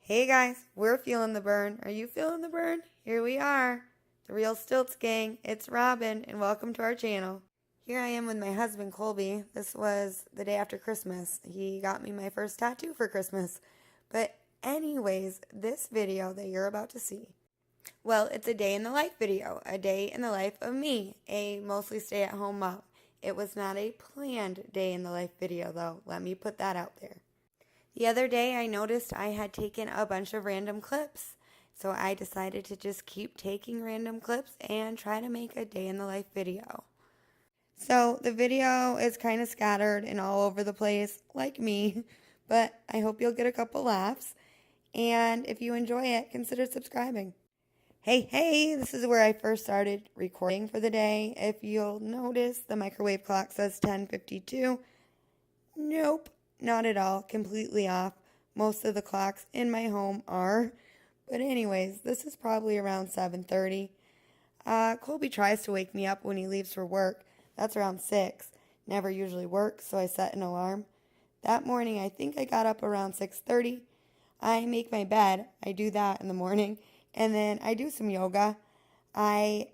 Hey guys, we're feeling the burn. Are you feeling the burn? Here we are, the Real Stilts Gang. It's Robin, and welcome to our channel. Here I am with my husband, Colby. This was the day after Christmas. He got me my first tattoo for Christmas. But anyways, this video that you're about to see, well, it's a day in the life video, a day in the life of me, a mostly stay-at-home mom. It was not a planned day in the life video, though. Let me put that out there. The other day I noticed I had taken a bunch of random clips, so I decided to just keep taking random clips and try to make a day in the life video. So the video is kind of scattered and all over the place, like me, but I hope you'll get a couple laughs, and if you enjoy it, consider subscribing. Hey, this is where I first started recording for the day. If you'll notice, the microwave clock says 10:52. Nope. Not at all. Completely off. Most of the clocks in my home are. But anyways, this is probably around 7:30. Colby tries to wake me up when he leaves for work. That's around 6. Never usually works, so I set an alarm. That morning, I think I got up around 6:30. I make my bed. I do that in the morning. And then I do some yoga. I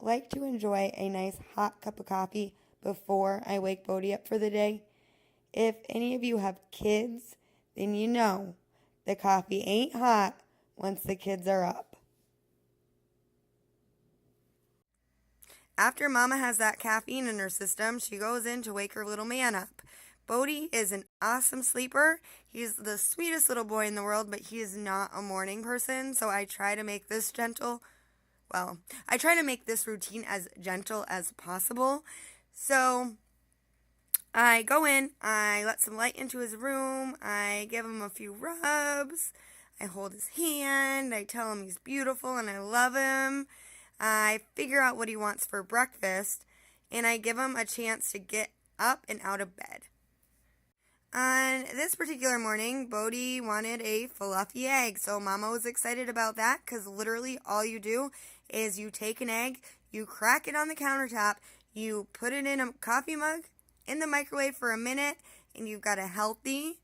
like to enjoy a nice hot cup of coffee before I wake Bodie up for the day. If any of you have kids, then you know the coffee ain't hot once the kids are up. After Mama has that caffeine in her system, she goes in to wake her little man up. Bodie is an awesome sleeper. He's the sweetest little boy in the world, but he is not a morning person, so I try to make this routine as gentle as possible. So I go in, I let some light into his room, I give him a few rubs, I hold his hand, I tell him he's beautiful and I love him. I figure out what he wants for breakfast, and I give him a chance to get up and out of bed. On this particular morning, Bodie wanted a fluffy egg, so Mama was excited about that because literally all you do is you take an egg, you crack it on the countertop, you put it in a coffee mug, in the microwave for a minute, and you've got a healthy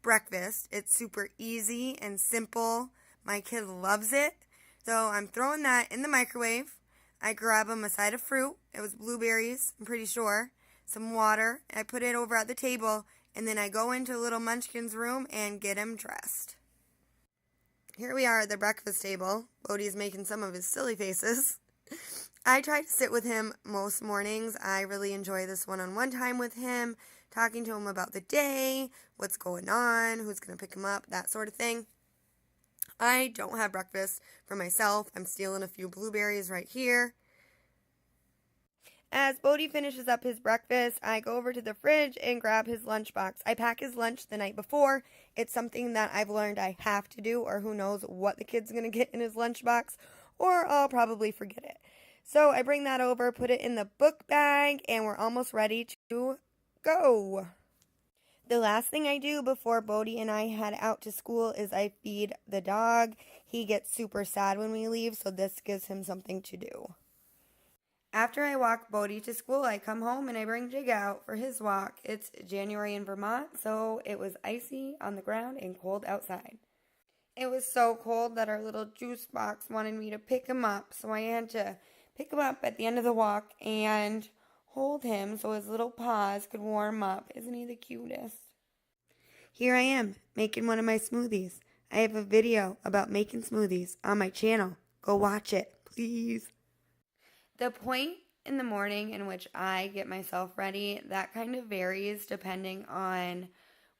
breakfast. It's super easy and simple. My kid loves it. So I'm throwing that in the microwave. I grab him a side of fruit. It was blueberries, I'm pretty sure. Some water. I put it over at the table, and then I go into little Munchkin's room and get him dressed. Here we are at the breakfast table. Bodie's making some of his silly faces. I try to sit with him most mornings. I really enjoy this one-on-one time with him, talking to him about the day, what's going on, who's going to pick him up, that sort of thing. I don't have breakfast for myself. I'm stealing a few blueberries right here. As Bodie finishes up his breakfast, I go over to the fridge and grab his lunchbox. I pack his lunch the night before. It's something that I've learned I have to do, or who knows what the kid's going to get in his lunchbox, or I'll probably forget it. So I bring that over, put it in the book bag, and we're almost ready to go. The last thing I do before Bodie and I head out to school is I feed the dog. He gets super sad when we leave, so this gives him something to do. After I walk Bodie to school, I come home and I bring Jig out for his walk. It's January in Vermont, so it was icy on the ground and cold outside. It was so cold that our little juice box wanted me to pick him up, so I had to pick him up at the end of the walk and hold him so his little paws could warm up. Isn't he the cutest? Here I am, making one of my smoothies. I have a video about making smoothies on my channel. Go watch it, please. The point in the morning in which I get myself ready, that kind of varies depending on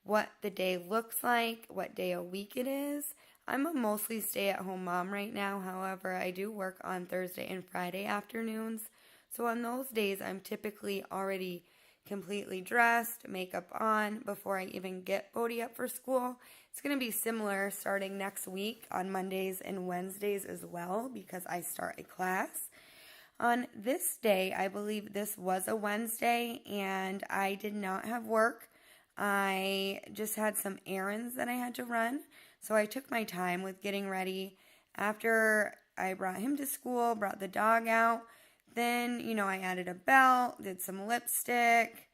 what the day looks like, what day of week it is. I'm a mostly stay-at-home mom right now. However, I do work on Thursday and Friday afternoons. So on those days, I'm typically already completely dressed, makeup on, before I even get Bodie up for school. It's going to be similar starting next week on Mondays and Wednesdays as well because I start a class. On this day, I believe this was a Wednesday, and I did not have work. I just had some errands that I had to run. So I took my time with getting ready. After I brought him to school, brought the dog out, then, I added a belt, did some lipstick,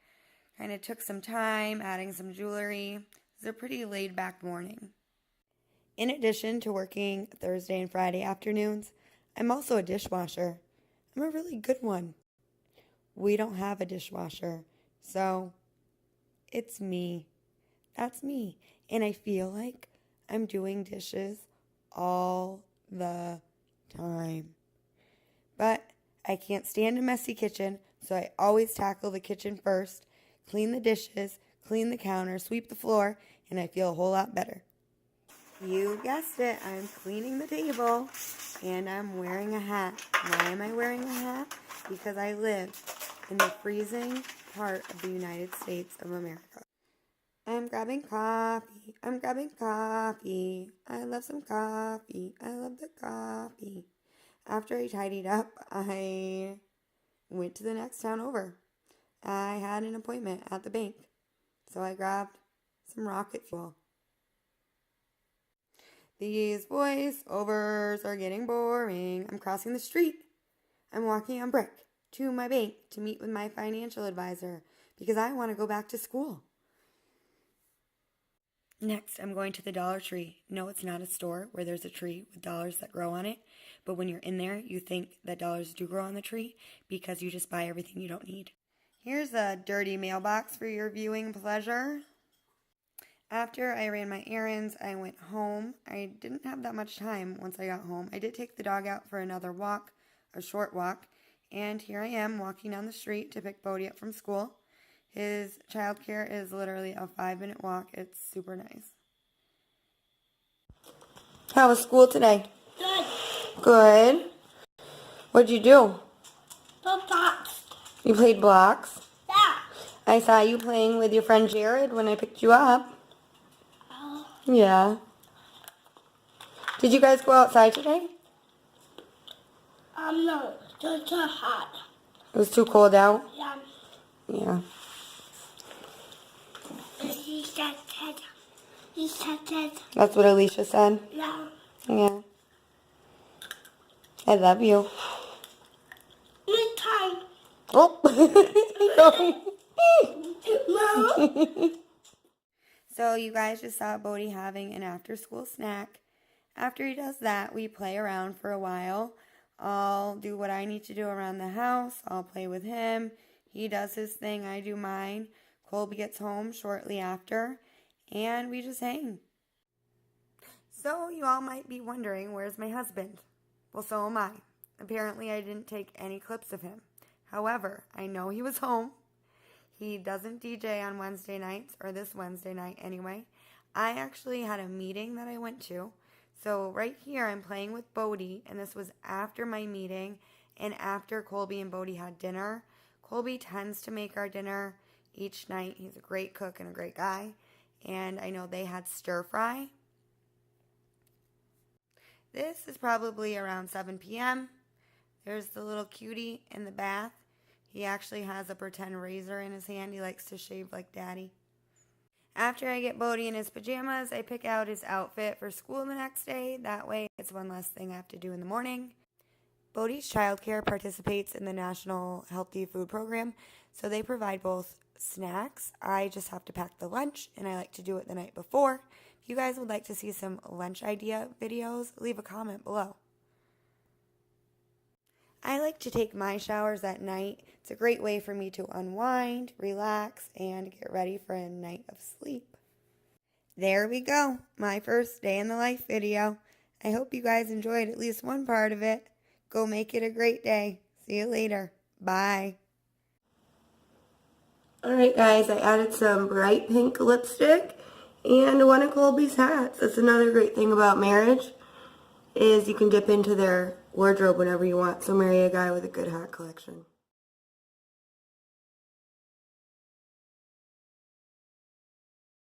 kind of took some time, adding some jewelry. It was a pretty laid back morning. In addition to working Thursday and Friday afternoons, I'm also a dishwasher. I'm a really good one. We don't have a dishwasher, so it's me. That's me. And I feel like I'm doing dishes all the time. But I can't stand a messy kitchen, so I always tackle the kitchen first, clean the dishes, clean the counter, sweep the floor, and I feel a whole lot better. You guessed it, I'm cleaning the table, and I'm wearing a hat. Why am I wearing a hat? Because I live in the freezing part of the United States of America. I'm grabbing coffee. I'm grabbing coffee. I love some coffee. I love the coffee. After I tidied up, I went to the next town over. I had an appointment at the bank, so I grabbed some rocket fuel. These voiceovers are getting boring. I'm crossing the street. I'm walking on brick to my bank to meet with my financial advisor because I want to go back to school. Next, I'm going to the Dollar Tree. No, it's not a store where there's a tree with dollars that grow on it, but when you're in there, you think that dollars do grow on the tree because you just buy everything you don't need. Here's a dirty mailbox for your viewing pleasure. After I ran my errands, I went home. I didn't have that much time once I got home. I did take the dog out for another walk, a short walk, and here I am walking down the street to pick Bodie up from school. His childcare is literally a 5-minute walk. It's super nice. How was school today? Good. Good. What'd you do? Blocks. You played blocks? Yeah. I saw you playing with your friend Jared when I picked you up. Oh. Yeah. Did you guys go outside today? No. It's too hot. It was too cold out? Yeah. Yeah. He said. That's what Alicia said? Yeah. Yeah. I love you. Anytime. Oh. Mom. So you guys just saw Bodie having an after-school snack. After he does that, we play around for a while. I'll do what I need to do around the house. I'll play with him. He does his thing. I do mine. Colby gets home shortly after, and we just hang. So you all might be wondering, where's my husband? Well, so am I. Apparently, I didn't take any clips of him. However, I know he was home. He doesn't DJ on Wednesday nights, or this Wednesday night anyway. I actually had a meeting that I went to. So right here, I'm playing with Bodie, and this was after my meeting and after Colby and Bodie had dinner. Colby tends to make our dinner each night. He's a great cook and a great guy. And I know they had stir fry. This is probably around 7 p.m. There's the little cutie in the bath. He actually has a pretend razor in his hand. He likes to shave like Daddy. After I get Bodie in his pajamas, I pick out his outfit for school the next day. That way, it's one less thing I have to do in the morning. Bodie's childcare participates in the National Healthy Food Program, so they provide both snacks. I just have to pack the lunch, and I like to do it the night before. If you guys would like to see some lunch idea videos, leave a comment below. I like to take my showers at night. It's a great way for me to unwind, relax, and get ready for a night of sleep. There we go, my first day in the life video. I hope you guys enjoyed at least one part of it. Go make it a great day. See you later. Bye. Alright guys, I added some bright pink lipstick and one of Colby's hats. That's another great thing about marriage, is you can dip into their wardrobe whenever you want. So marry a guy with a good hat collection.